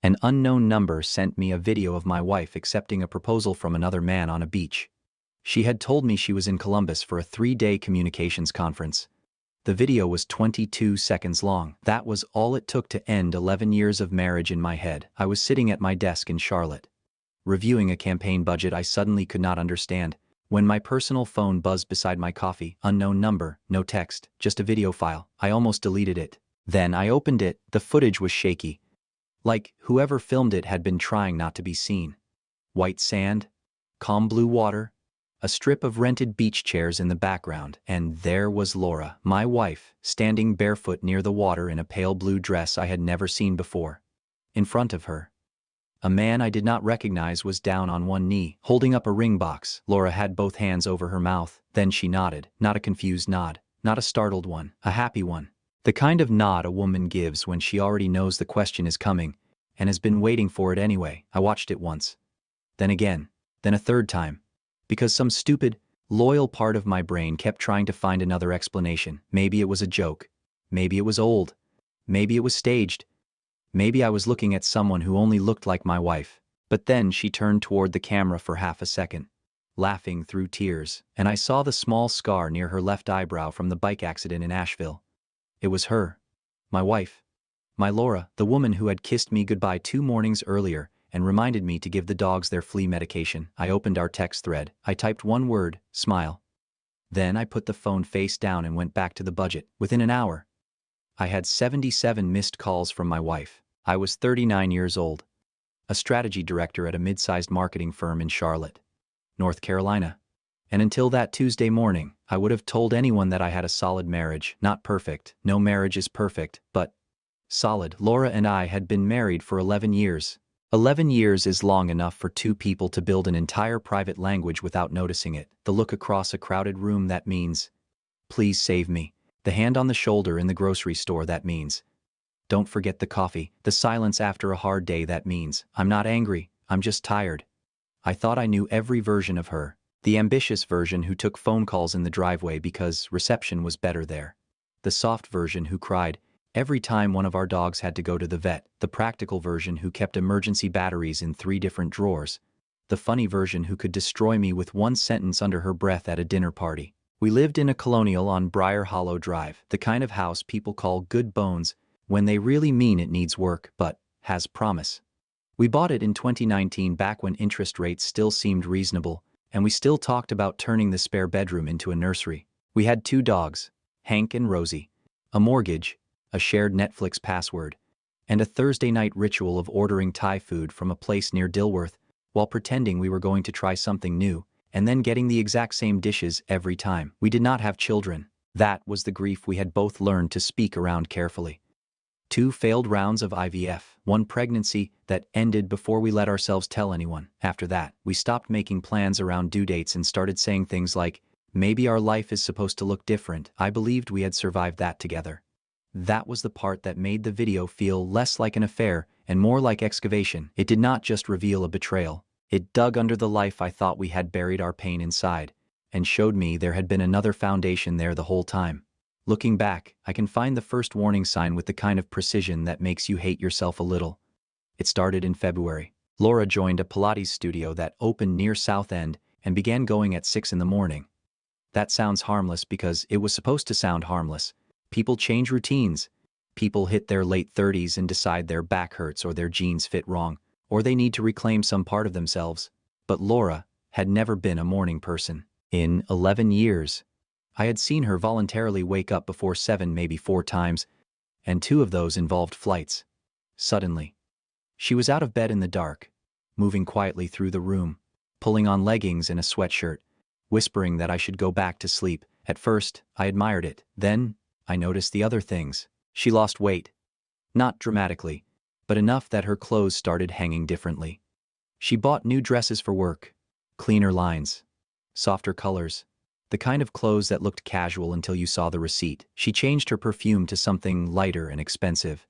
An unknown number sent me a video of my wife accepting a proposal from another man on a beach. She had told me she was in Columbus for a 3-day communications conference. The video was 22 seconds long. That was all it took to end 11 years of marriage in my head. I was sitting at my desk in Charlotte, reviewing a campaign budget I suddenly could not understand, when my personal phone buzzed beside my coffee. Unknown number, no text, just a video file. I almost deleted it. Then I opened it. The footage was shaky, like whoever filmed it had been trying not to be seen. White sand, calm blue water, a strip of rented beach chairs in the background, and there was Laura, my wife, standing barefoot near the water in a pale blue dress I had never seen before. In front of her, a man I did not recognize was down on one knee, holding up a ring box. Laura had both hands over her mouth. Then she nodded, not a confused nod, not a startled one, a happy one. The kind of nod a woman gives when she already knows the question is coming and has been waiting for it anyway. I watched it once, then again, then a third time, because some stupid, loyal part of my brain kept trying to find another explanation. Maybe it was a joke. Maybe it was old. Maybe it was staged. Maybe I was looking at someone who only looked like my wife. But then she turned toward the camera for half a second, laughing through tears, and I saw the small scar near her left eyebrow from the bike accident in Asheville. It was her, my wife, my Laura, the woman who had kissed me goodbye 2 mornings earlier and reminded me to give the dogs their flea medication. I opened our text thread. I typed one word, smile. Then I put the phone face down and went back to the budget. Within an hour, I had 77 missed calls from my wife. I was 39 years old, a strategy director at a mid-sized marketing firm in Charlotte, North Carolina. And until that Tuesday morning, I would have told anyone that I had a solid marriage. Not perfect, no marriage is perfect, but solid. Laura and I had been married for 11 years. 11 years is long enough for 2 people to build an entire private language without noticing it. The look across a crowded room, that means, please save me. The hand on the shoulder in the grocery store, that means, don't forget the coffee. The silence after a hard day, that means, I'm not angry, I'm just tired. I thought I knew every version of her. The ambitious version who took phone calls in the driveway because reception was better there. The soft version who cried every time one of our dogs had to go to the vet. The practical version who kept emergency batteries in 3 different drawers. The funny version who could destroy me with one sentence under her breath at a dinner party. We lived in a colonial on Briar Hollow Drive, the kind of house people call good bones when they really mean it needs work but has promise. We bought it in 2019, back when interest rates still seemed reasonable, and we still talked about turning the spare bedroom into a nursery. We had 2 dogs, Hank and Rosie, a mortgage, a shared Netflix password, and a Thursday night ritual of ordering Thai food from a place near Dilworth while pretending we were going to try something new, and then getting the exact same dishes every time. We did not have children. That was the grief we had both learned to speak around carefully. 2 failed rounds of IVF, 1 pregnancy that ended before we let ourselves tell anyone. After that, we stopped making plans around due dates and started saying things like, maybe our life is supposed to look different. I believed we had survived that together. That was the part that made the video feel less like an affair and more like excavation. It did not just reveal a betrayal. It dug under the life I thought we had, buried our pain inside, and showed me there had been another foundation there the whole time. Looking back, I can find the first warning sign with the kind of precision that makes you hate yourself a little. It started in February. Laura joined a Pilates studio that opened near South End and began going at 6 in the morning. That sounds harmless because it was supposed to sound harmless. People change routines. People hit their late 30s and decide their back hurts or their jeans fit wrong, or they need to reclaim some part of themselves. But Laura had never been a morning person. In 11 years, I had seen her voluntarily wake up before 7, maybe 4 times, and 2 of those involved flights. Suddenly, she was out of bed in the dark, moving quietly through the room, pulling on leggings and a sweatshirt, whispering that I should go back to sleep. At first, I admired it. Then, I noticed the other things. She lost weight. Not dramatically, but enough that her clothes started hanging differently. She bought new dresses for work, cleaner lines, softer colors, the kind of clothes that looked casual until you saw the receipt. She changed her perfume to something lighter and expensive,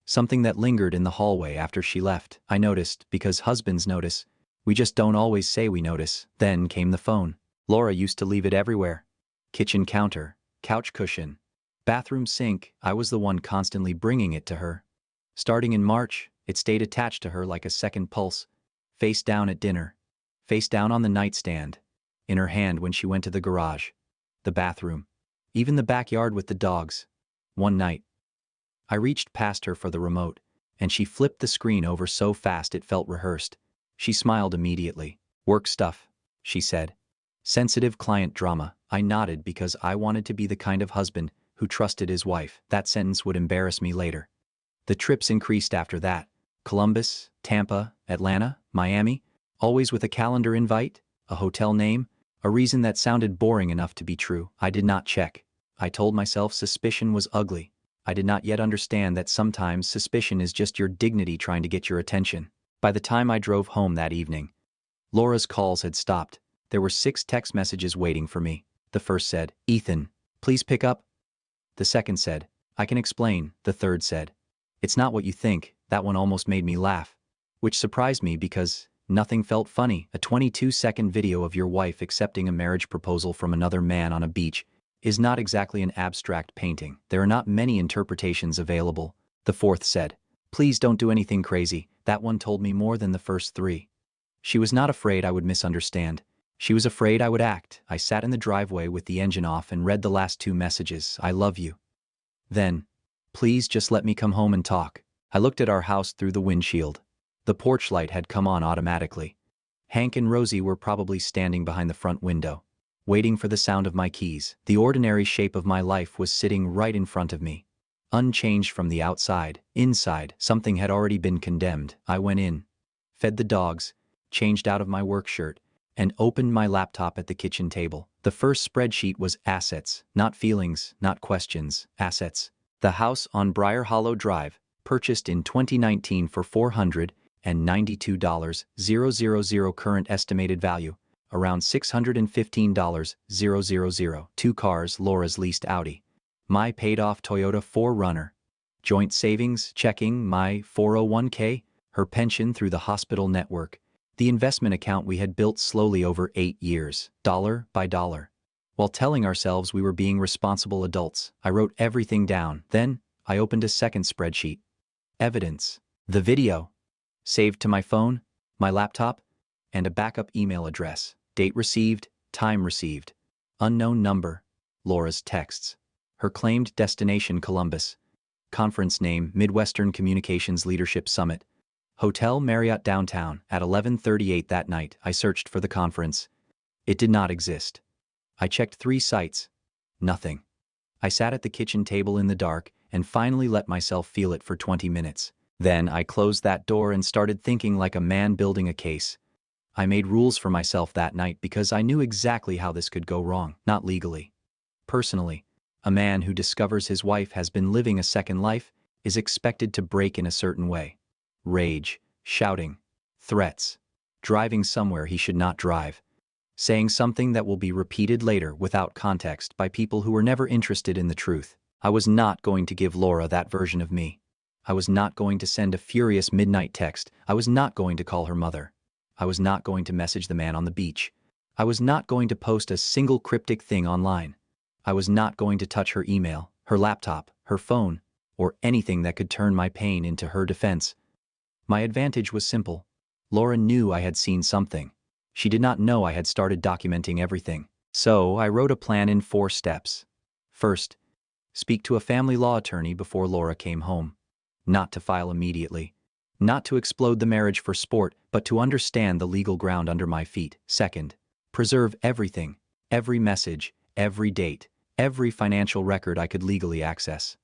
something that lingered in the hallway after she left. I noticed, because husbands notice. We just don't always say we notice. Then came the phone. Laura used to leave it everywhere. Kitchen counter, couch cushion, bathroom sink. I was the one constantly bringing it to her. Starting in March, It stayed attached to her like a second pulse. Face down at dinner. Face down on the nightstand. In her hand when she went to the garage. The bathroom. Even the backyard with the dogs. One night. I reached past her for the remote, and she flipped the screen over so fast it felt rehearsed. She smiled immediately. Work stuff, she said. Sensitive client drama. I nodded because I wanted to be the kind of husband who trusted his wife. That sentence would embarrass me later. The trips increased after that. Columbus, Tampa, Atlanta, Miami, always with a calendar invite, a hotel name, a reason that sounded boring enough to be true. I did not check. I told myself suspicion was ugly. I did not yet understand that sometimes suspicion is just your dignity trying to get your attention. By the time I drove home that evening, Laura's calls had stopped. There were 6 text messages waiting for me. The first said, "Ethan, please pick up." The second said, "I can explain." The third said, "It's not what you think." That one almost made me laugh, which surprised me because nothing felt funny. A 22-second video of your wife accepting a marriage proposal from another man on a beach is not exactly an abstract painting. There are not many interpretations available. The fourth said, "Please don't do anything crazy." That one told me more than the first 3. She was not afraid I would misunderstand. She was afraid I would act. I sat in the driveway with the engine off and read the last 2 messages. "I love you." Then, "Please just let me come home and talk." I looked at our house through the windshield. The porch light had come on automatically. Hank and Rosie were probably standing behind the front window, waiting for the sound of my keys. The ordinary shape of my life was sitting right in front of me, unchanged from the outside. Inside, something had already been condemned. I went in, fed the dogs, changed out of my work shirt, and opened my laptop at the kitchen table. The first spreadsheet was assets, not feelings, not questions, assets. The house on Briar Hollow Drive, purchased in 2019 for $492,000, current estimated value, around $615,000. 2 cars, Laura's leased Audi. My paid-off Toyota 4Runner. Joint savings, checking, my 401k, her pension through the hospital network. The investment account we had built slowly over 8 years, dollar by dollar. While telling ourselves we were being responsible adults, I wrote everything down. Then, I opened a second spreadsheet. Evidence. The video. Saved to my phone, my laptop, and a backup email address. Date received, time received. Unknown number. Laura's texts. Her claimed destination Columbus. Conference name Midwestern Communications Leadership Summit. Hotel Marriott downtown. At 11:38 that night, I searched for the conference. It did not exist. I checked 3 sites. Nothing. I sat at the kitchen table in the dark and finally let myself feel it for 20 minutes. Then I closed that door and started thinking like a man building a case. I made rules for myself that night because I knew exactly how this could go wrong, not legally. Personally, a man who discovers his wife has been living a second life is expected to break in a certain way. Rage, shouting, threats, driving somewhere he should not drive, saying something that will be repeated later without context by people who were never interested in the truth. I was not going to give Laura that version of me. I was not going to send a furious midnight text. I was not going to call her mother. I was not going to message the man on the beach. I was not going to post a single cryptic thing online. I was not going to touch her email, her laptop, her phone, or anything that could turn my pain into her defense. My advantage was simple. Laura knew I had seen something. She did not know I had started documenting everything. So I wrote a plan in 4 steps. First, speak to a family law attorney before Laura came home. Not to file immediately. Not to explode the marriage for sport, but to understand the legal ground under my feet. Second, preserve everything, every message, every date, every financial record I could legally access.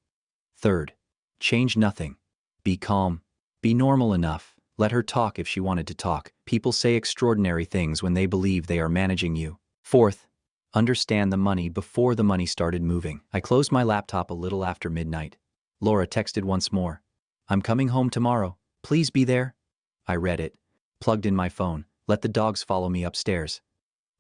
Third, change nothing. Be calm. Be normal enough. Let her talk if she wanted to talk. People say extraordinary things when they believe they are managing you. Fourth, understand the money before the money started moving. I closed my laptop a little after midnight. Laura texted once more. "I'm coming home tomorrow. Please be there." I read it, plugged in my phone, let the dogs follow me upstairs,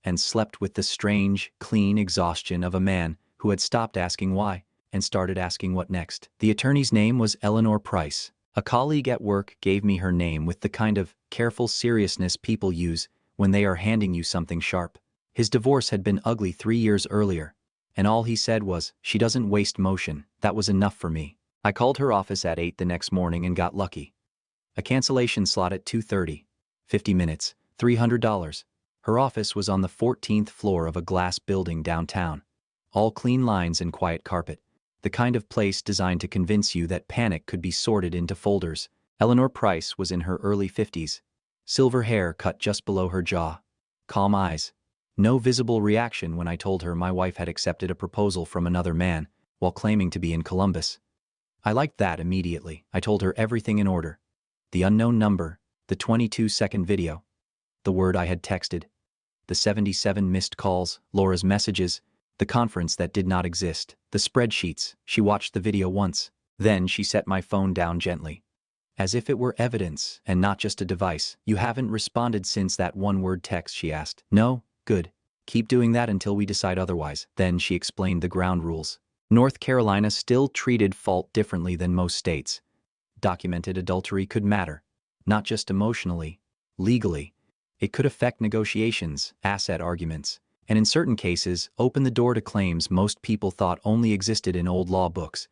and slept with the strange, clean exhaustion of a man who had stopped asking why and started asking what next. The attorney's name was Eleanor Price. A colleague at work gave me her name with the kind of careful seriousness people use when they are handing you something sharp. His divorce had been ugly 3 years earlier, and all he said was, "She doesn't waste motion." That was enough for me. I called her office at 8 the next morning and got lucky. A cancellation slot at 2:30. 50 minutes, $300. Her office was on the 14th floor of a glass building downtown. All clean lines and quiet carpet. The kind of place designed to convince you that panic could be sorted into folders. Eleanor Price was in her early 50s. Silver hair cut just below her jaw. Calm eyes. No visible reaction when I told her my wife had accepted a proposal from another man while claiming to be in Columbus. I liked that immediately. I told her everything in order. The unknown number, the 22-second video, the word I had texted, the 77 missed calls, Laura's messages, the conference that did not exist, the spreadsheets. She watched the video once. Then she set my phone down gently. As if it were evidence and not just a device. You haven't responded since that one-word text, she asked. No? Good. Keep doing that until we decide otherwise. Then she explained the ground rules. North Carolina still treated fault differently than most states. Documented adultery could matter. Not just emotionally, legally. It could affect negotiations, asset arguments, and in certain cases, open the door to claims most people thought only existed in old law books.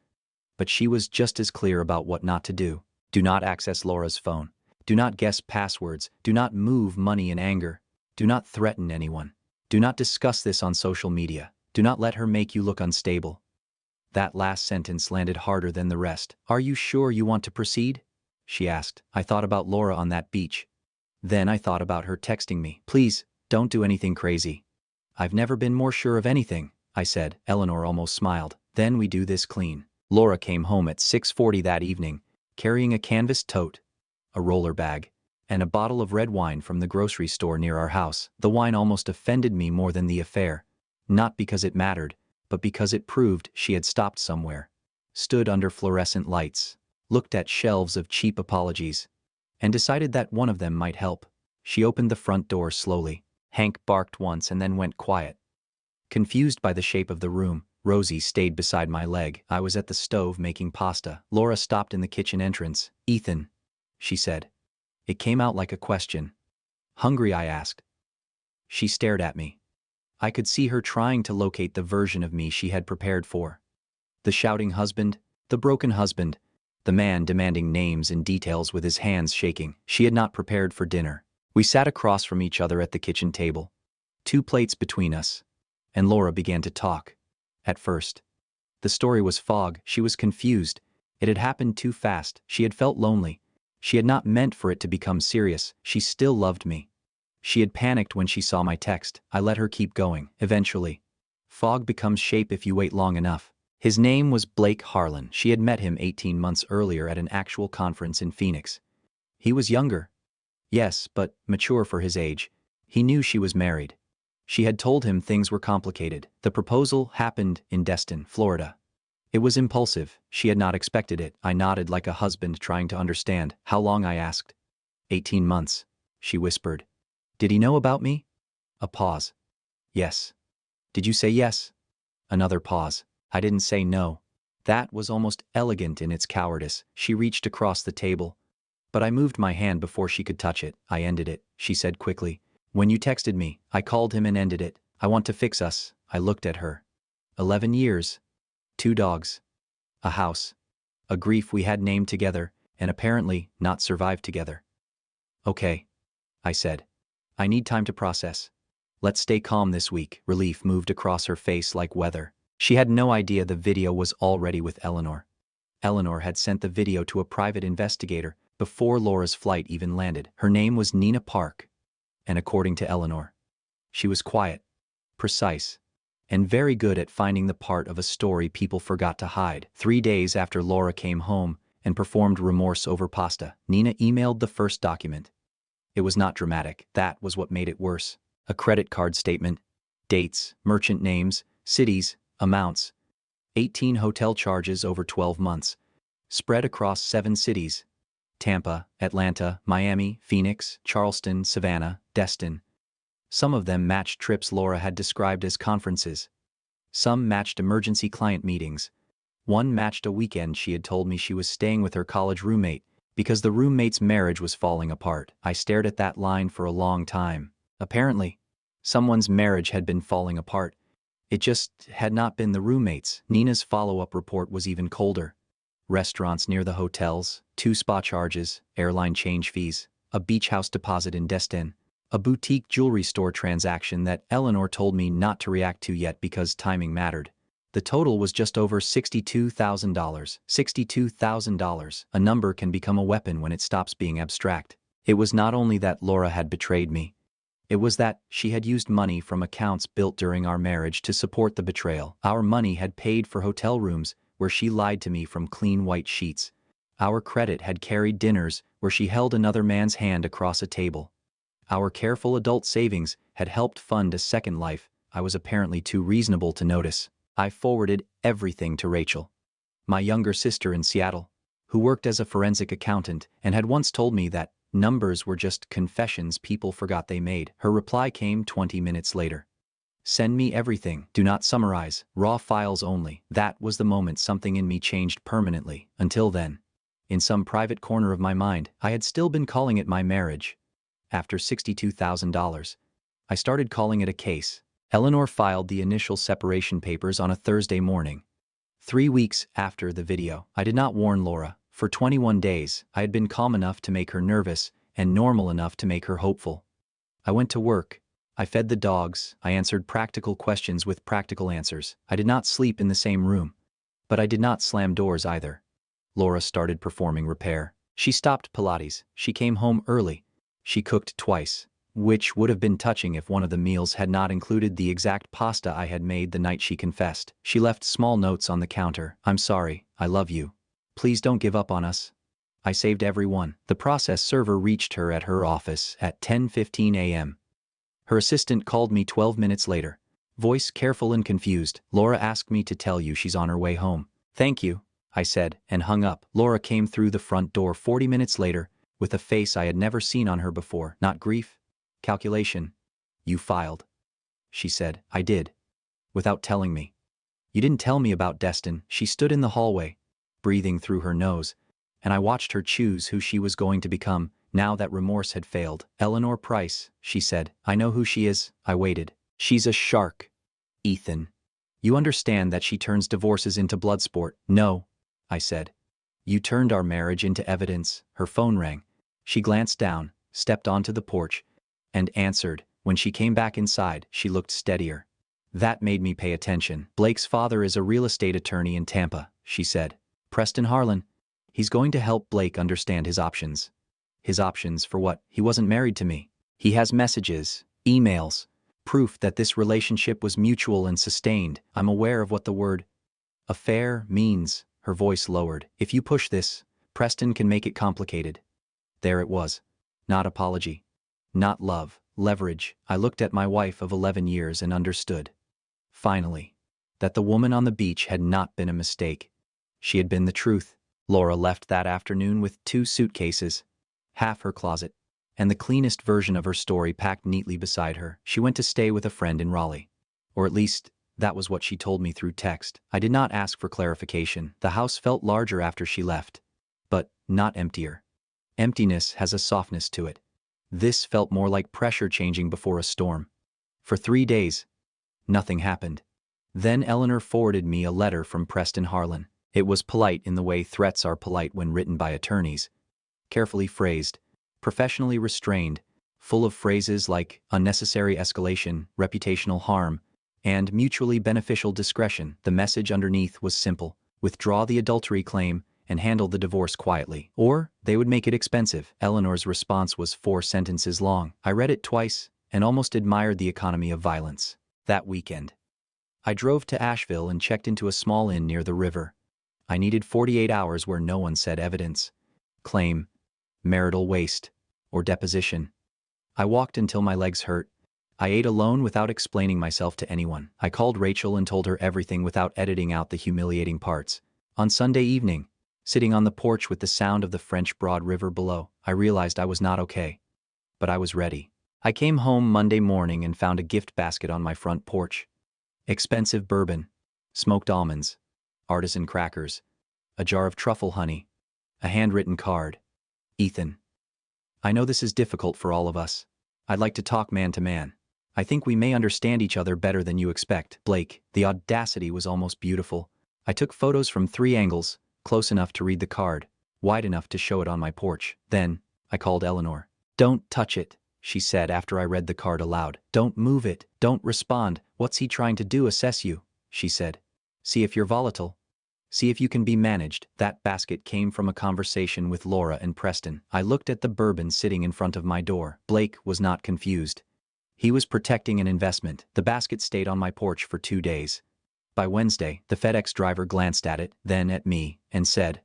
But she was just as clear about what not to do. Do not access Laura's phone. Do not guess passwords. Do not move money in anger. Do not threaten anyone. Do not discuss this on social media. Do not let her make you look unstable. That last sentence landed harder than the rest. Are you sure you want to proceed? She asked. I thought about Laura on that beach. Then I thought about her texting me. Please, don't do anything crazy. I've never been more sure of anything, I said. Eleanor almost smiled. Then we do this clean. Laura came home at 6:40 that evening, carrying a canvas tote, a roller bag, and a bottle of red wine from the grocery store near our house. The wine almost offended me more than the affair, not because it mattered, but because it proved she had stopped somewhere, stood under fluorescent lights, looked at shelves of cheap apologies, and decided that one of them might help. She opened the front door slowly. Hank barked once and then went quiet. Confused by the shape of the room, Rosie stayed beside my leg. I was at the stove making pasta. Laura stopped in the kitchen entrance. Ethan, she said. It came out like a question. Hungry, I asked. She stared at me. I could see her trying to locate the version of me she had prepared for. The shouting husband, the broken husband, the man demanding names and details with his hands shaking. She had not prepared for dinner. We sat across from each other at the kitchen table, 2 plates between us, and Laura began to talk. At first, the story was fog. She was confused. It had happened too fast. She had felt lonely. She had not meant for it to become serious. She still loved me. She had panicked when she saw my text. I let her keep going. Eventually, fog becomes shape if you wait long enough. His name was Blake Harlan. She had met him 18 months earlier at an actual conference in Phoenix. He was younger. Yes, but mature for his age. He knew she was married. She had told him things were complicated. The proposal happened in Destin, Florida. It was impulsive. She had not expected it. I nodded like a husband trying to understand. How long, I asked. 18 months, she whispered. Did he know about me? A pause. Yes. Did you say yes? Another pause. I didn't say no. That was almost elegant in its cowardice. She reached across the table, but I moved my hand before she could touch it. I ended it, she said quickly. When you texted me, I called him and ended it. I want to fix us. I looked at her. 11 years. 2 dogs. A house. A grief we had named together, and apparently not survived together. Okay, I said. I need time to process. Let's stay calm this week. Relief moved across her face like weather. She had no idea the video was already with Eleanor. Eleanor had sent the video to a private investigator before Laura's flight even landed. Her name was Nina Park, and according to Eleanor, she was quiet, precise, and very good at finding the part of a story people forgot to hide. 3 days after Laura came home and performed remorse over pasta, Nina emailed the first document. It was not dramatic. That was what made it worse. A credit card statement, dates, merchant names, cities, amounts, 18 hotel charges over 12 months, spread across 7 cities, Tampa, Atlanta, Miami, Phoenix, Charleston, Savannah, Destin. Some of them matched trips Laura had described as conferences. Some matched emergency client meetings. One matched a weekend she had told me she was staying with her college roommate because the roommate's marriage was falling apart. I stared at that line for a long time. Apparently, someone's marriage had been falling apart. It just had not been the roommate's. Nina's follow-up report was even colder. restaurants near the hotels, 2 spa charges, airline change fees, a beach house deposit in Destin, a boutique jewelry store transaction that Eleanor told me not to react to yet because timing mattered. The total was just over $62,000. $62,000. A number can become a weapon when it stops being abstract. It was not only that Laura had betrayed me. It was that she had used money from accounts built during our marriage to support the betrayal. Our money had paid for hotel rooms where she lied to me from clean white sheets. Our credit had carried dinners where she held another man's hand across a table. Our careful adult savings had helped fund a second life I was apparently too reasonable to notice. I forwarded everything to Rachel, my younger sister in Seattle, who worked as a forensic accountant and had once told me that numbers were just confessions people forgot they made. Her reply came 20 minutes later. Send me everything. Do not summarize. Raw files only. That was the moment something in me changed permanently. Until then, in some private corner of my mind, I had still been calling it my marriage. After $62,000, I started calling it a case. Eleanor filed the initial separation papers on a Thursday morning. 3 weeks after the video, I did not warn Laura. For 21 days, I had been calm enough to make her nervous and normal enough to make her hopeful. I went to work. I fed the dogs. I answered practical questions with practical answers. I did not sleep in the same room. But I did not slam doors either. Laura started performing repair. She stopped Pilates. She came home early. She cooked twice, which would have been touching if one of the meals had not included the exact pasta I had made the night she confessed. She left small notes on the counter. I'm sorry. I love you. Please don't give up on us. I saved every one. The process server reached her at her office at 10:15 a.m. Her assistant called me 12 minutes later. Voice careful and confused. Laura asked me to tell you she's on her way home. Thank you, I said, and hung up. Laura came through the front door 40 minutes later with a face I had never seen on her before. Not grief. Calculation. You filed. She said. I did. Without telling me. You didn't tell me about Destin. She stood in the hallway, breathing through her nose, and I watched her choose who she was going to become, now that remorse had failed. Eleanor Price, she said. I know who she is. I waited. She's a shark. Ethan. You understand that she turns divorces into blood sport? No, I said. You turned our marriage into evidence. Her phone rang. She glanced down, stepped onto the porch, and answered. When she came back inside, she looked steadier. That made me pay attention. Blake's father is a real estate attorney in Tampa, she said. Preston Harlan. He's going to help Blake understand his options. His options for what? He wasn't married to me. He has messages, emails, proof that this relationship was mutual and sustained. I'm aware of what the word affair means. Her voice lowered. If you push this, Preston can make it complicated. There it was. Not apology. Not love. Leverage. I looked at my wife of 11 years and understood. Finally. That the woman on the beach had not been a mistake. She had been the truth. Laura left that afternoon with 2 suitcases, half her closet, and the cleanest version of her story packed neatly beside her. She went to stay with a friend in Raleigh. Or at least, that was what she told me through text. I did not ask for clarification. The house felt larger after she left, but not emptier. Emptiness has a softness to it. This felt more like pressure changing before a storm. For 3 days, nothing happened. Then Eleanor forwarded me a letter from Preston Harlan. It was polite in the way threats are polite when written by attorneys. Carefully phrased, professionally restrained, full of phrases like unnecessary escalation, reputational harm, and mutually beneficial discretion. The message underneath was simple. Withdraw the adultery claim and handle the divorce quietly, or they would make it expensive. Eleanor's response was 4 sentences long. I read it twice and almost admired the economy of violence. That weekend, I drove to Asheville and checked into a small inn near the river. I needed 48 hours where no one said evidence, claim, marital waste, or deposition. I walked until my legs hurt. I ate alone without explaining myself to anyone. I called Rachel and told her everything without editing out the humiliating parts. On Sunday evening, sitting on the porch with the sound of the French Broad River below, I realized I was not okay. But I was ready. I came home Monday morning and found a gift basket on my front porch. Expensive bourbon, smoked almonds, artisan crackers, a jar of truffle honey, a handwritten card. Ethan. I know this is difficult for all of us. I'd like to talk man to man. I think we may understand each other better than you expect. Blake. The audacity was almost beautiful. I took photos from 3 angles, close enough to read the card, wide enough to show it on my porch. Then, I called Eleanor. "Don't touch it," she said after I read the card aloud. "Don't move it. Don't respond. What's he trying to do? Assess you," she said. "See if you're volatile. See if you can be managed." That basket came from a conversation with Laura and Preston. I looked at the bourbon sitting in front of my door. Blake was not confused. He was protecting an investment. The basket stayed on my porch for 2 days. By Wednesday, the FedEx driver glanced at it, then at me, and said,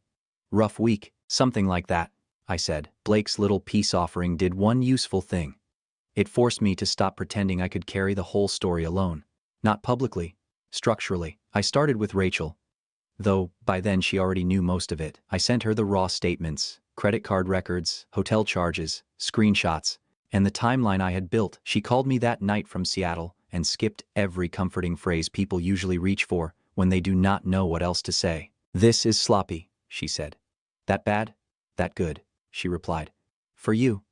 "Rough week." "Something like that," I said. Blake's little peace offering did one useful thing. It forced me to stop pretending I could carry the whole story alone. Not publicly, structurally. I started with Rachel, though by then she already knew most of it. I sent her the raw statements, credit card records, hotel charges, screenshots, and the timeline I had built. She called me that night from Seattle and skipped every comforting phrase people usually reach for when they do not know what else to say. "This is sloppy," she said. "That bad? That good," she replied. "For you.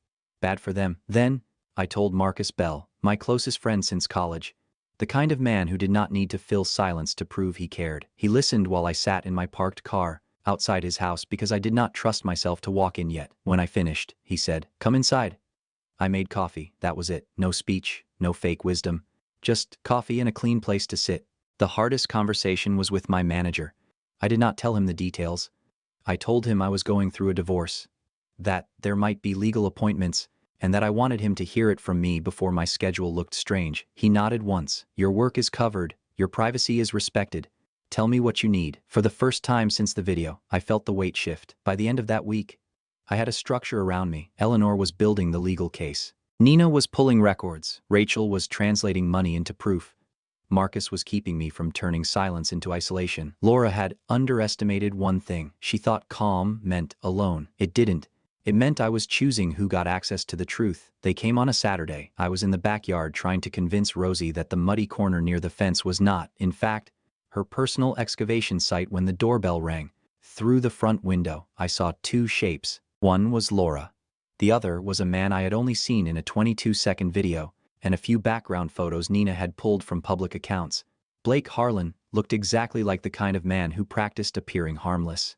Bad for them." Then, I told Marcus Bell, my closest friend since college, the kind of man who did not need to fill silence to prove he cared. He listened while I sat in my parked car outside his house because I did not trust myself to walk in yet. When I finished, he said, "Come inside." I made coffee. That was it. No speech, no fake wisdom. Just coffee and a clean place to sit. The hardest conversation was with my manager. I did not tell him the details. I told him I was going through a divorce, that there might be legal appointments, and that I wanted him to hear it from me before my schedule looked strange. He nodded once. "Your work is covered. Your privacy is respected. Tell me what you need." For the first time since the video, I felt the weight shift. By the end of that week, I had a structure around me. Eleanor was building the legal case. Nina was pulling records. Rachel was translating money into proof. Marcus was keeping me from turning silence into isolation. Laura had underestimated one thing. She thought calm meant alone. It didn't. It meant I was choosing who got access to the truth. They came on a Saturday. I was in the backyard trying to convince Rosie that the muddy corner near the fence was not, in fact, her personal excavation site when the doorbell rang. Through the front window, I saw 2 shapes. One was Laura. The other was a man I had only seen in a 22-second video and a few background photos Nina had pulled from public accounts. Blake Harlan looked exactly like the kind of man who practiced appearing harmless.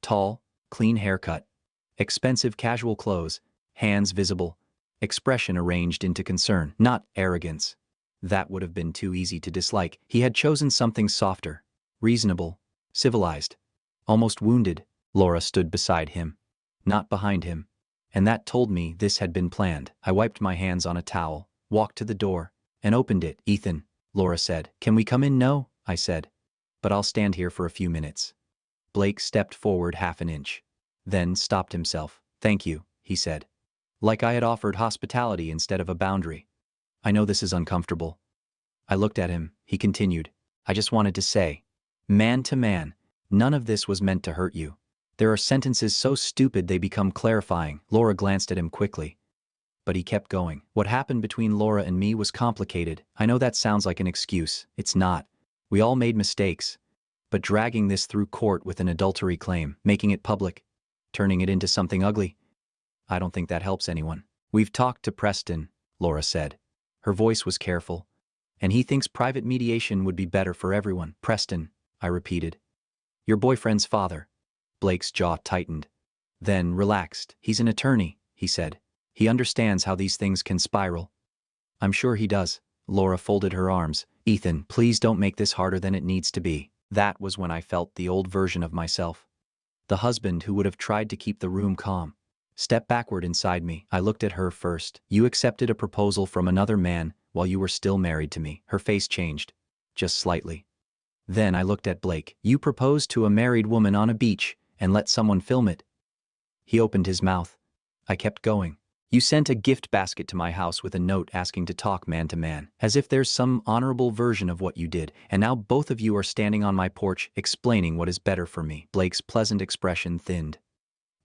Tall, clean haircut, expensive casual clothes, hands visible, expression arranged into concern, not arrogance. That would have been too easy to dislike. He had chosen something softer, reasonable, civilized, almost wounded. Laura stood beside him, not behind him, and that told me this had been planned. I wiped my hands on a towel, walked to the door, and opened it. "Ethan," Laura said. "Can we come in?" "No," I said, "but I'll stand here for a few minutes." Blake stepped forward half an inch, then stopped himself. "Thank you," he said, like I had offered hospitality instead of a boundary. "I know this is uncomfortable." I looked at him. He continued, "I just wanted to say, man to man, none of this was meant to hurt you. There are sentences so stupid they become clarifying." Laura glanced at him quickly, but he kept going. "What happened between Laura and me was complicated. I know that sounds like an excuse. It's not. We all made mistakes. But dragging this through court with an adultery claim, making it public, turning it into something ugly, I don't think that helps anyone." "We've talked to Preston," Laura said. Her voice was careful. "And he thinks private mediation would be better for everyone." "Preston," I repeated. "Your boyfriend's father." Blake's jaw tightened, then relaxed. "He's an attorney," he said. "He understands how these things can spiral." "I'm sure he does." Laura folded her arms. "Ethan, please don't make this harder than it needs to be." That was when I felt the old version of myself. The husband who would have tried to keep the room calm. Step backward inside me. I looked at her first. "You accepted a proposal from another man while you were still married to me." Her face changed, just slightly. Then I looked at Blake. "You proposed to a married woman on a beach and let someone film it." He opened his mouth. I kept going. "You sent a gift basket to my house with a note asking to talk man to man, as if there's some honorable version of what you did, and now both of you are standing on my porch explaining what is better for me." Blake's pleasant expression thinned.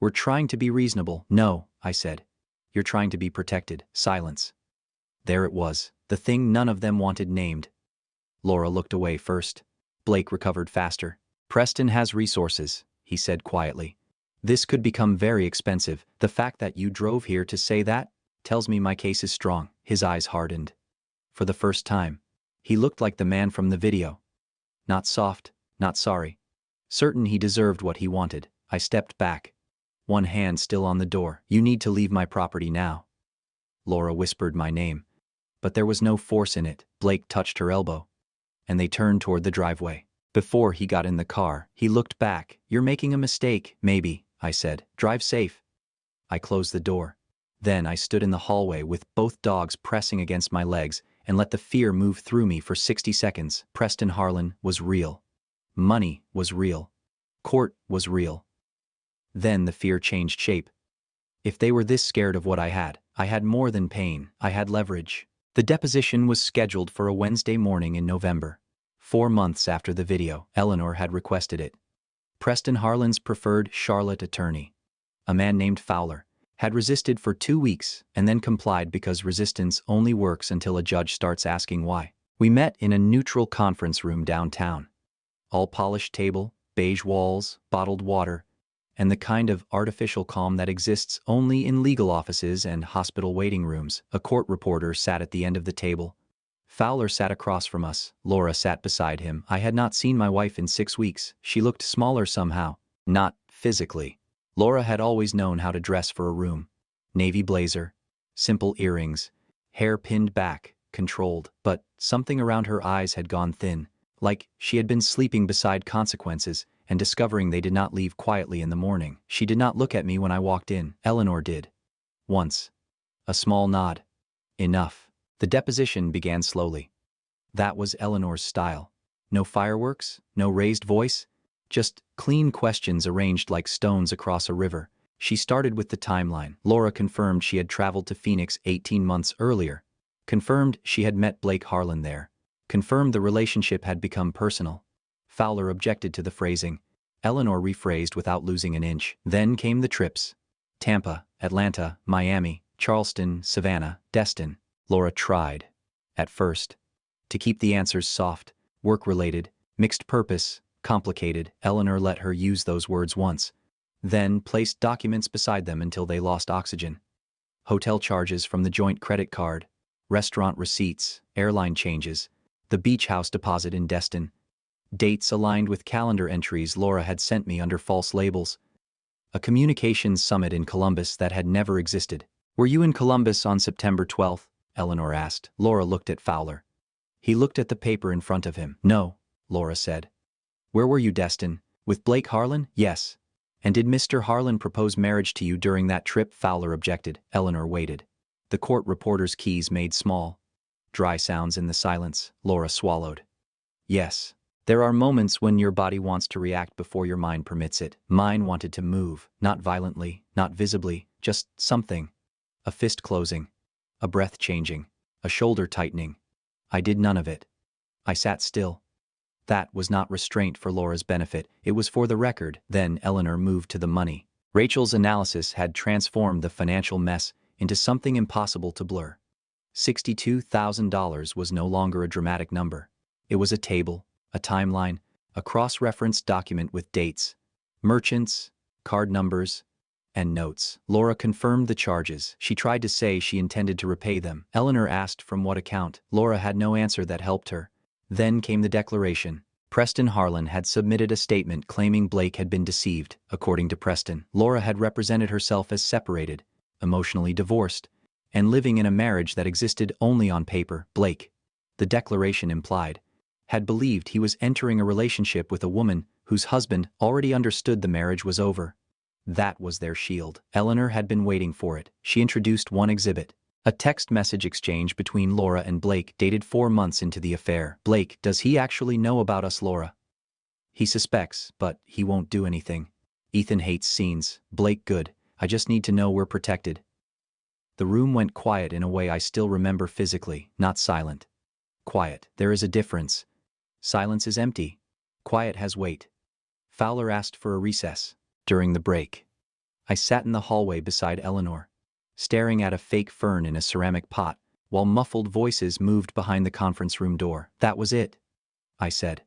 "We're trying to be reasonable." "No," I said. "You're trying to be protected." Silence. There it was, the thing none of them wanted named. Laura looked away first. Blake recovered faster. "Preston has resources," he said quietly. "This could become very expensive. The fact that you drove here to say that tells me my case is strong." His eyes hardened. For the first time, he looked like the man from the video. Not soft, not sorry. Certain he deserved what he wanted, I stepped back, one hand still on the door. "You need to leave my property now." Laura whispered my name, but there was no force in it. Blake touched her elbow, and they turned toward the driveway. Before he got in the car, he looked back. "You're making a mistake, maybe," I said. "Drive safe." I closed the door. Then I stood in the hallway with both dogs pressing against my legs and let the fear move through me for 60 seconds. Preston Harlan was real. Money was real. Court was real. Then the fear changed shape. If they were this scared of what I had more than pain. I had leverage. The deposition was scheduled for a Wednesday morning in November. 4 months after the video, Eleanor had requested it. Preston Harlan's preferred Charlotte attorney, a man named Fowler, had resisted for 2 weeks and then complied because resistance only works until a judge starts asking why. We met in a neutral conference room downtown. All polished table, beige walls, bottled water, and the kind of artificial calm that exists only in legal offices and hospital waiting rooms. A court reporter sat at the end of the table. Fowler sat across from us. Laura sat beside him. I had not seen my wife in 6 weeks. She looked smaller somehow. Not physically. Laura had always known how to dress for a room. Navy blazer, simple earrings, hair pinned back, controlled, but something around her eyes had gone thin, like she had been sleeping beside consequences and discovering they did not leave quietly in the morning. She did not look at me when I walked in. Eleanor did. Once. A small nod. Enough. The deposition began slowly. That was Eleanor's style. No fireworks, no raised voice, just clean questions arranged like stones across a river. She started with the timeline. Laura confirmed she had traveled to Phoenix 18 months earlier, confirmed she had met Blake Harlan there, confirmed the relationship had become personal. Fowler objected to the phrasing. Eleanor rephrased without losing an inch. Then came the trips. Tampa, Atlanta, Miami, Charleston, Savannah, Destin. Laura tried, at first, to keep the answers soft, work-related, mixed purpose, complicated. Eleanor let her use those words once, then placed documents beside them until they lost oxygen. Hotel charges from the joint credit card, restaurant receipts, airline changes, the beach house deposit in Destin. Dates aligned with calendar entries Laura had sent me under false labels. A communications summit in Columbus that had never existed. "Were you in Columbus on September 12th? Eleanor asked. Laura looked at Fowler. He looked at the paper in front of him. "No," Laura said. "Where were you, Destin? With Blake Harlan?" "Yes." "And did Mr. Harlan propose marriage to you during that trip?" Fowler objected. Eleanor waited. The court reporter's keys made small, dry sounds in the silence. Laura swallowed. "Yes. There are moments when your body wants to react before your mind permits it. Mine wanted to move, not violently, not visibly, just something. A fist closing, a breath changing, a shoulder tightening. I did none of it. I sat still. That was not restraint for Laura's benefit, it was for the record." Then Eleanor moved to the money. Rachel's analysis had transformed the financial mess into something impossible to blur. $62,000 was no longer a dramatic number. It was a table, a timeline, a cross-referenced document with dates, merchants, card numbers, and notes. Laura confirmed the charges. She tried to say she intended to repay them. Eleanor asked from what account. Laura had no answer that helped her. Then came the declaration. Preston Harlan had submitted a statement claiming Blake had been deceived. According to Preston, Laura had represented herself as separated, emotionally divorced, and living in a marriage that existed only on paper. Blake, the declaration implied, had believed he was entering a relationship with a woman whose husband already understood the marriage was over. That was their shield. Eleanor had been waiting for it. She introduced one exhibit. A text message exchange between Laura and Blake dated 4 months into the affair. "Blake, does he actually know about us, Laura?" "He suspects, but he won't do anything. Ethan hates scenes. Blake, good. I just need to know we're protected." The room went quiet in a way I still remember physically, not silent. Quiet. There is a difference. Silence is empty. Quiet has weight. Fowler asked for a recess. During the break, I sat in the hallway beside Eleanor, staring at a fake fern in a ceramic pot, while muffled voices moved behind the conference room door. "That was it," I said.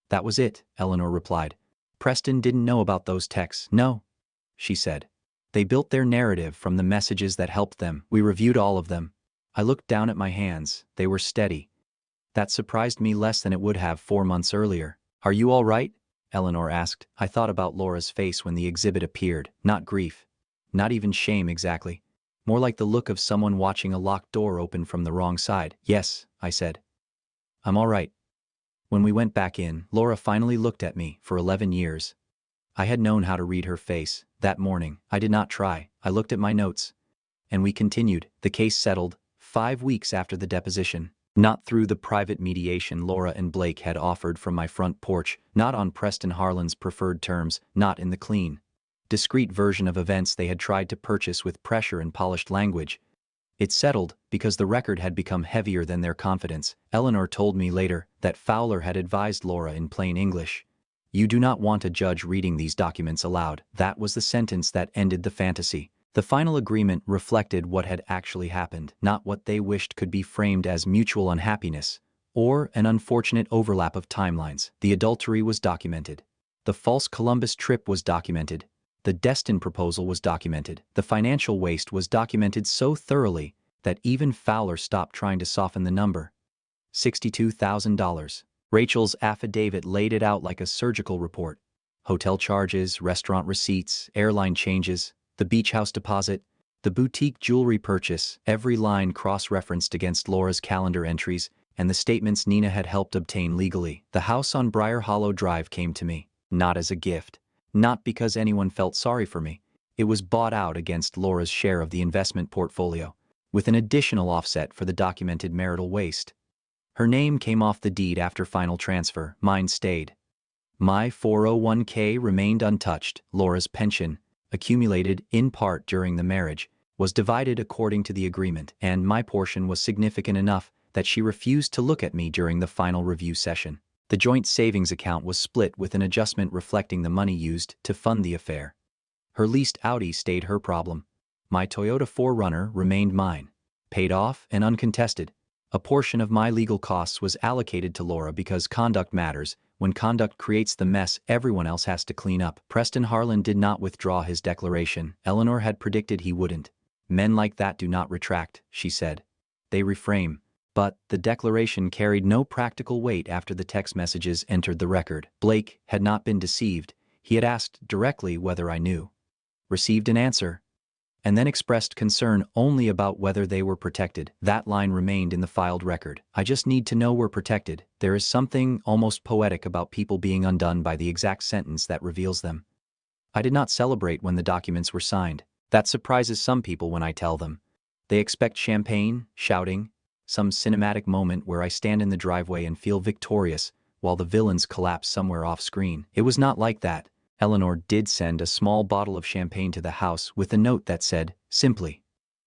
"That was it," Eleanor replied. "Preston didn't know about those texts." "No," she said. "They built their narrative from the messages that helped them. We reviewed all of them." I looked down at my hands. They were steady. That surprised me less than it would have 4 months earlier. "Are you all right?" Eleanor asked. I thought about Laura's face when the exhibit appeared. Not grief. Not even shame exactly. More like the look of someone watching a locked door open from the wrong side. Yes, I said. I'm all right. When we went back in, Laura finally looked at me. For 11 years. I had known how to read her face. That morning, I did not try. I looked at my notes. And we continued. The case settled 5 weeks after the deposition. Not through the private mediation Laura and Blake had offered from my front porch, not on Preston Harlan's preferred terms, not in the clean, discreet version of events they had tried to purchase with pressure and polished language. It settled because the record had become heavier than their confidence. Eleanor told me later that Fowler had advised Laura in plain English. You do not want a judge reading these documents aloud. That was the sentence that ended the fantasy. The final agreement reflected what had actually happened, not what they wished could be framed as mutual unhappiness, or an unfortunate overlap of timelines. The adultery was documented. The false Columbus trip was documented. The Destin proposal was documented. The financial waste was documented so thoroughly that even Fowler stopped trying to soften the number. $62,000. Rachel's affidavit laid it out like a surgical report. Hotel charges, restaurant receipts, airline changes, the beach house deposit, the boutique jewelry purchase, every line cross-referenced against Laura's calendar entries, and the statements Nina had helped obtain legally. The house on Briar Hollow Drive came to me, not as a gift, not because anyone felt sorry for me. It was bought out against Laura's share of the investment portfolio, with an additional offset for the documented marital waste. Her name came off the deed after final transfer. Mine stayed. My 401k remained untouched. Laura's pension, accumulated in part during the marriage, was divided according to the agreement, and my portion was significant enough that she refused to look at me during the final review session. The joint savings account was split with an adjustment reflecting the money used to fund the affair. Her leased Audi stayed her problem. My Toyota 4Runner remained mine, paid off and uncontested. A portion of my legal costs was allocated to Laura because conduct matters. When conduct creates the mess, everyone else has to clean up. Preston Harlan did not withdraw his declaration. Eleanor had predicted he wouldn't. Men like that do not retract, she said. They reframe. But the declaration carried no practical weight after the text messages entered the record. Blake had not been deceived. He had asked directly whether I knew. Received an answer. And then expressed concern only about whether they were protected. That line remained in the filed record. I just need to know we're protected. There is something almost poetic about people being undone by the exact sentence that reveals them. I did not celebrate when the documents were signed. That surprises some people when I tell them. They expect champagne, shouting, some cinematic moment where I stand in the driveway and feel victorious while the villains collapse somewhere off screen. It was not like that. Eleanor did send a small bottle of champagne to the house with a note that said, simply,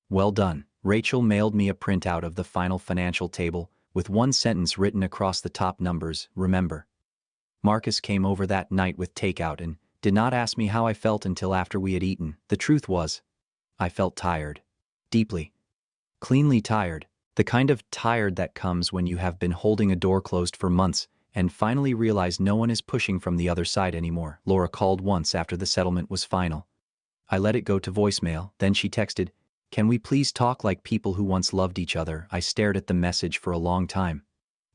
"Well done." Rachel mailed me a printout of the final financial table with one sentence written across the top numbers, "Remember." Marcus came over that night with takeout and did not ask me how I felt until after we had eaten. The truth was, I felt tired. Deeply. Cleanly tired. The kind of tired that comes when you have been holding a door closed for months and finally realize no one is pushing from the other side anymore. Laura called once after the settlement was final. I let it go to voicemail, then she texted, "Can we please talk like people who once loved each other?" I stared at the message for a long time.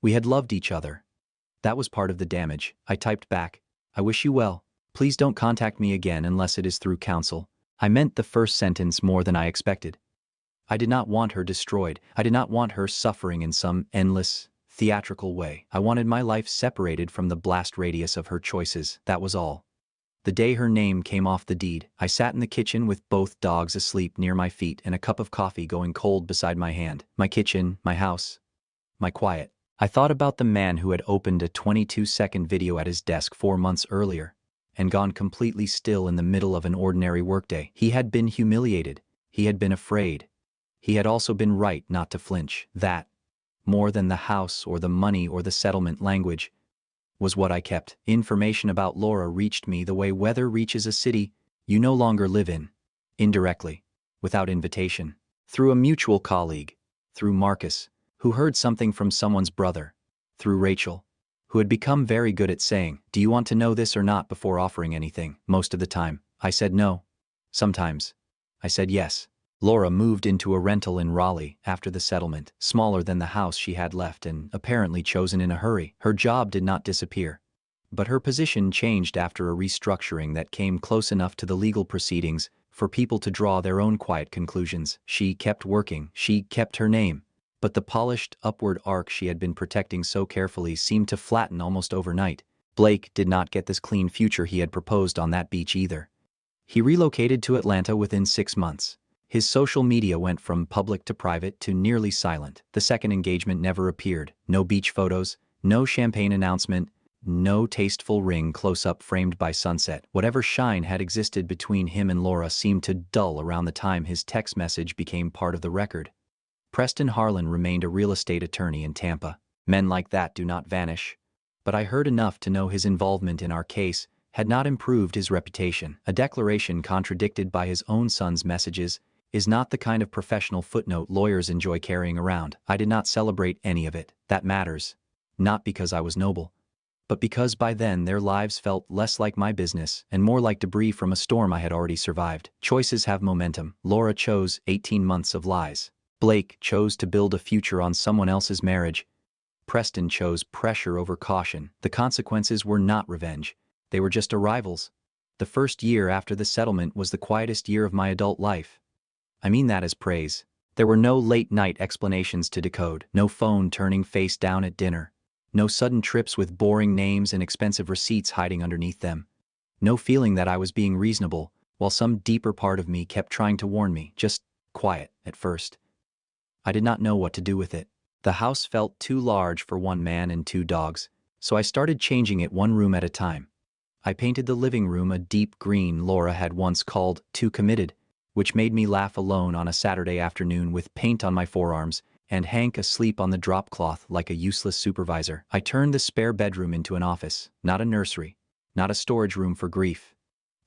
We had loved each other. That was part of the damage. I typed back, "I wish you well. Please don't contact me again unless it is through counsel." I meant the first sentence more than I expected. I did not want her destroyed. I did not want her suffering in some endless, theatrical way. I wanted my life separated from the blast radius of her choices. That was all. The day her name came off the deed, I sat in the kitchen with both dogs asleep near my feet and a cup of coffee going cold beside my hand. My kitchen, my house, my quiet. I thought about the man who had opened a 22-second video at his desk 4 months earlier and gone completely still in the middle of an ordinary workday. He had been humiliated. He had been afraid. He had also been right not to flinch. That, more than the house or the money or the settlement language, was what I kept. Information about Laura reached me the way weather reaches a city you no longer live in, indirectly, without invitation, through a mutual colleague, through Marcus, who heard something from someone's brother, through Rachel, who had become very good at saying, "Do you want to know this or not?" before offering anything. Most of the time, I said no. Sometimes, I said yes. Laura moved into a rental in Raleigh after the settlement, smaller than the house she had left and apparently chosen in a hurry. Her job did not disappear, But her position changed after a restructuring that came close enough to the legal proceedings for people to draw their own quiet conclusions. She kept working, she kept her name. But the polished, upward arc she had been protecting so carefully seemed to flatten almost overnight. Blake did not get this clean future he had proposed on that beach either. He relocated to Atlanta within 6 months. His social media went from public to private to nearly silent. The second engagement never appeared. No beach photos, no champagne announcement, no tasteful ring close-up framed by sunset. Whatever shine had existed between him and Laura seemed to dull around the time his text message became part of the record. Preston Harlan remained a real estate attorney in Tampa. Men like that do not vanish. But I heard enough to know his involvement in our case had not improved his reputation. A declaration contradicted by his own son's messages is not the kind of professional footnote lawyers enjoy carrying around. I did not celebrate any of it. That matters. Not because I was noble, but because by then their lives felt less like my business and more like debris from a storm I had already survived. Choices have momentum. Laura chose 18 months of lies. Blake chose to build a future on someone else's marriage. Preston chose pressure over caution. The consequences were not revenge. They were just arrivals. The first year after the settlement was the quietest year of my adult life. I mean that as praise. There were no late-night explanations to decode, no phone turning face down at dinner, no sudden trips with boring names and expensive receipts hiding underneath them, no feeling that I was being reasonable, while some deeper part of me kept trying to warn me, just quiet at first. I did not know what to do with it. The house felt too large for one man and 2 dogs, so I started changing it one room at a time. I painted the living room a deep green Laura had once called too committed, which made me laugh alone on a Saturday afternoon with paint on my forearms and Hank asleep on the drop cloth like a useless supervisor. I turned the spare bedroom into an office, not a nursery, not a storage room for grief.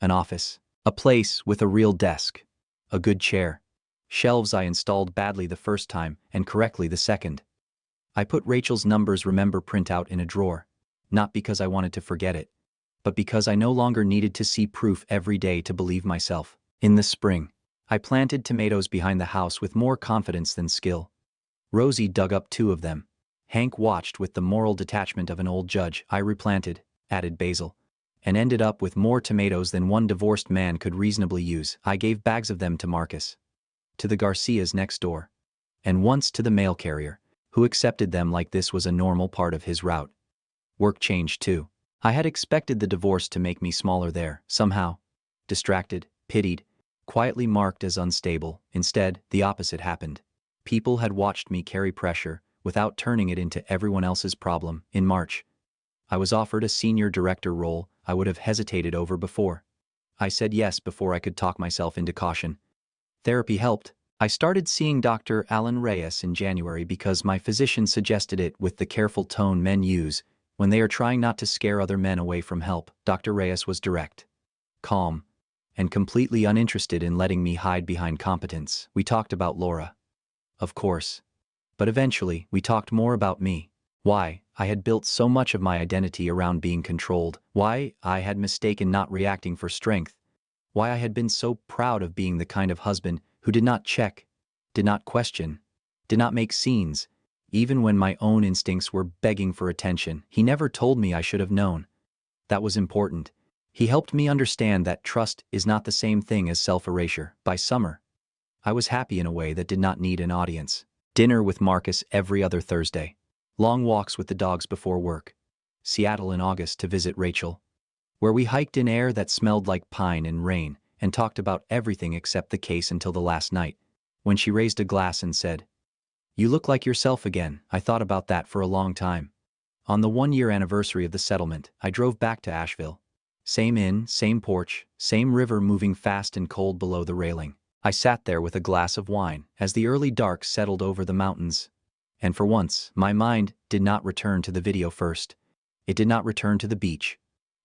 An office, a place with a real desk, a good chair. Shelves I installed badly the first time and correctly the second. I put Rachel's numbers remember printout in a drawer, not because I wanted to forget it, but because I no longer needed to see proof every day to believe myself. In the spring, I planted tomatoes behind the house with more confidence than skill. Rosie dug up 2 of them. Hank watched with the moral detachment of an old judge. I replanted, added basil, and ended up with more tomatoes than one divorced man could reasonably use. I gave bags of them to Marcus, to the Garcias next door, and once to the mail carrier, who accepted them like this was a normal part of his route. Work changed too. I had expected the divorce to make me smaller there, somehow. Distracted, pitied, quietly marked as unstable. Instead, the opposite happened. People had watched me carry pressure without turning it into everyone else's problem. In March, I was offered a senior director role I would have hesitated over before. I said yes before I could talk myself into caution. Therapy helped. I started seeing Dr. Alan Reyes in January because my physician suggested it with the careful tone men use when they are trying not to scare other men away from help. Dr. Reyes was direct, calm, and completely uninterested in letting me hide behind competence. We talked about Laura, of course, but eventually we talked more about me. Why I had built so much of my identity around being controlled, why I had mistaken not reacting for strength, why I had been so proud of being the kind of husband who did not check, did not question, did not make scenes, even when my own instincts were begging for attention. He never told me I should have known. That was important. He helped me understand that trust is not the same thing as self-erasure. By summer, I was happy in a way that did not need an audience. Dinner with Marcus every other Thursday. Long walks with the dogs before work. Seattle in August to visit Rachel, where we hiked in air that smelled like pine and rain and talked about everything except the case until the last night, when she raised a glass and said, "You look like yourself again." I thought about that for a long time. On the 1-year anniversary of the settlement, I drove back to Asheville. Same inn, same porch, same river moving fast and cold below the railing. I sat there with a glass of wine as the early dark settled over the mountains. And for once, my mind did not return to the video first. It did not return to the beach,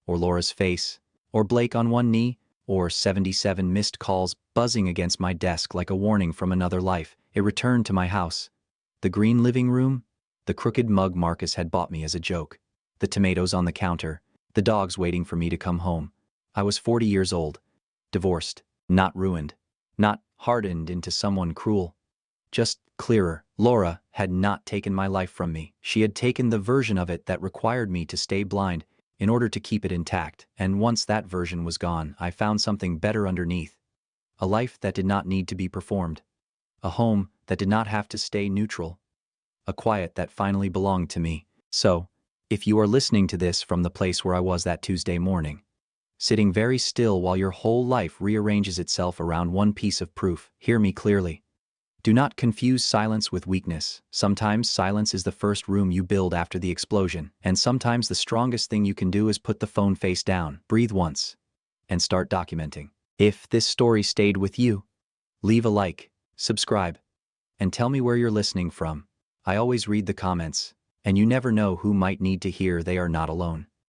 or Laura's face, or Blake on one knee, or 77 missed calls buzzing against my desk like a warning from another life. It returned to my house. The green living room, the crooked mug Marcus had bought me as a joke, the tomatoes on the counter, the dogs waiting for me to come home. I was 40 years old, divorced, not ruined, not hardened into someone cruel, just clearer. Laura had not taken my life from me. She had taken the version of it that required me to stay blind in order to keep it intact, and once that version was gone, I found something better underneath. A life that did not need to be performed. A home that did not have to stay neutral. A quiet that finally belonged to me. So, if you are listening to this from the place where I was that Tuesday morning, sitting very still while your whole life rearranges itself around one piece of proof, hear me clearly. Do not confuse silence with weakness. Sometimes silence is the first room you build after the explosion, and sometimes the strongest thing you can do is put the phone face down, breathe once, and start documenting. If this story stayed with you, leave a like, subscribe, and tell me where you're listening from. I always read the comments, and you never know who might need to hear they are not alone.